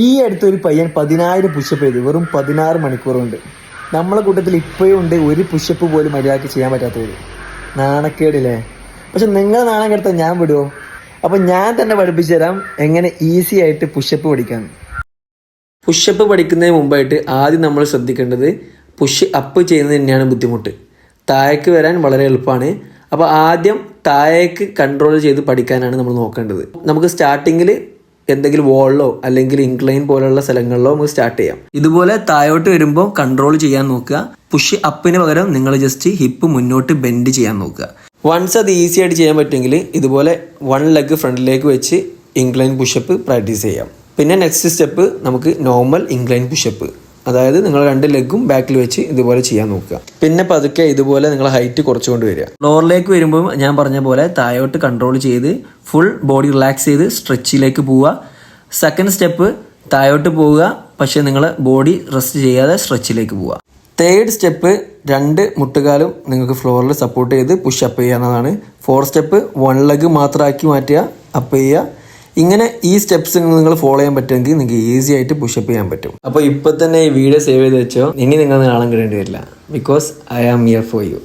ഈ അടുത്തൊരു പയ്യൻ 10,000 പുഷപ്പ് ചെയ്തു വെറും 16 മണിക്കൂർ കൊണ്ട്. നമ്മളെ കൂട്ടത്തിൽ ഇപ്പോഴും ഉണ്ട് ഒരു പുഷപ്പ് പോലും മര്യാദയ്ക്ക് ചെയ്യാൻ പറ്റാത്തവർ. നാണക്കേടില്ലേ? പക്ഷെ നിങ്ങൾ നാണം കെടുത്താൽ ഞാൻ വിടുമോ? അപ്പം ഞാൻ തന്നെ പഠിപ്പിച്ചു തരാം എങ്ങനെ ഈസി ആയിട്ട് പുഷപ്പ് പഠിക്കാം. പുഷപ്പ് പഠിക്കുന്നതിന് മുമ്പായിട്ട് ആദ്യം നമ്മൾ ശ്രദ്ധിക്കേണ്ടത് പുഷ് അപ്പ് ചെയ്യുന്നത് തന്നെയാണ് ബുദ്ധിമുട്ട്. താഴേക്ക് വരാൻ വളരെ എളുപ്പമാണ്. അപ്പോൾ ആദ്യം താഴേക്ക് കൺട്രോൾ ചെയ്ത് പഠിക്കാനാണ് നമ്മൾ നോക്കേണ്ടത്. നമുക്ക് സ്റ്റാർട്ടിങ്ങിൽ എന്തെങ്കിലും വോളിലോ അല്ലെങ്കിൽ ഇൻക്ലൈൻ പോലുള്ള സ്ഥലങ്ങളിലോ നമുക്ക് സ്റ്റാർട്ട് ചെയ്യാം. ഇതുപോലെ താഴോട്ട് വരുമ്പോൾ കൺട്രോൾ ചെയ്യാൻ നോക്കുക. പുഷ് അപ്പിന് പകരം നിങ്ങൾ ജസ്റ്റ് ഹിപ്പ് മുന്നോട്ട് ബെൻഡ് ചെയ്യാൻ നോക്കുക. വൺസ് അത് ഈസി ആയിട്ട് ചെയ്യാൻ പറ്റുമെങ്കിൽ ഇതുപോലെ 1 ലെഗ് ഫ്രണ്ടിലേക്ക് വെച്ച് ഇൻക്ലൈൻ പുഷപ്പ് പ്രാക്ടീസ് ചെയ്യാം. പിന്നെ നെക്സ്റ്റ് സ്റ്റെപ്പ് നമുക്ക് നോർമൽ ഇൻക്ലൈൻ പുഷപ്പ്, അതായത് നിങ്ങൾ 2 ലെഗും ബാക്കിൽ വെച്ച് ഇതുപോലെ ചെയ്യാൻ നോക്കുക. പിന്നെ പതുക്കെ ഇതുപോലെ നിങ്ങൾ ഹൈറ്റ് കുറച്ചുകൊണ്ട് വരിക. ഫ്ലോറിലേക്ക് വരുമ്പോൾ ഞാൻ പറഞ്ഞ പോലെ താഴോട്ട് കൺട്രോൾ ചെയ്ത് ഫുൾ ബോഡി റിലാക്സ് ചെയ്ത് സ്ട്രെച്ചിലേക്ക് പോവുക. സെക്കൻഡ് സ്റ്റെപ്പ് താഴോട്ട് പോവുക, പക്ഷേ നിങ്ങൾ ബോഡി റെസ്റ്റ് ചെയ്യാതെ സ്ട്രെച്ചിലേക്ക് പോവുക. തേർഡ് സ്റ്റെപ്പ് 2 മുട്ടുകാലും നിങ്ങൾക്ക് ഫ്ലോറിൽ സപ്പോർട്ട് ചെയ്ത് പുഷ് അപ്പ് ചെയ്യാവുന്നതാണ്. 4th സ്റ്റെപ്പ് 1 ലെഗ് മാത്രമാക്കി മാറ്റുക, അപ്പ് ചെയ്യുക. ഇങ്ങനെ ഈ സ്റ്റെപ്സ് നിങ്ങൾ ഫോളോ ചെയ്യാൻ പറ്റുമെങ്കിൽ നിങ്ങൾക്ക് ഈസി ആയിട്ട് പുഷപ്പ് ചെയ്യാൻ പറ്റും. അപ്പോൾ ഇപ്പോൾ തന്നെ ഈ വീഡിയോ സേവ് ചെയ്ത് വെച്ചോ, ഇനി നിങ്ങൾ നാളെ കിടേണ്ടി വരില്ല. Because I am here for U.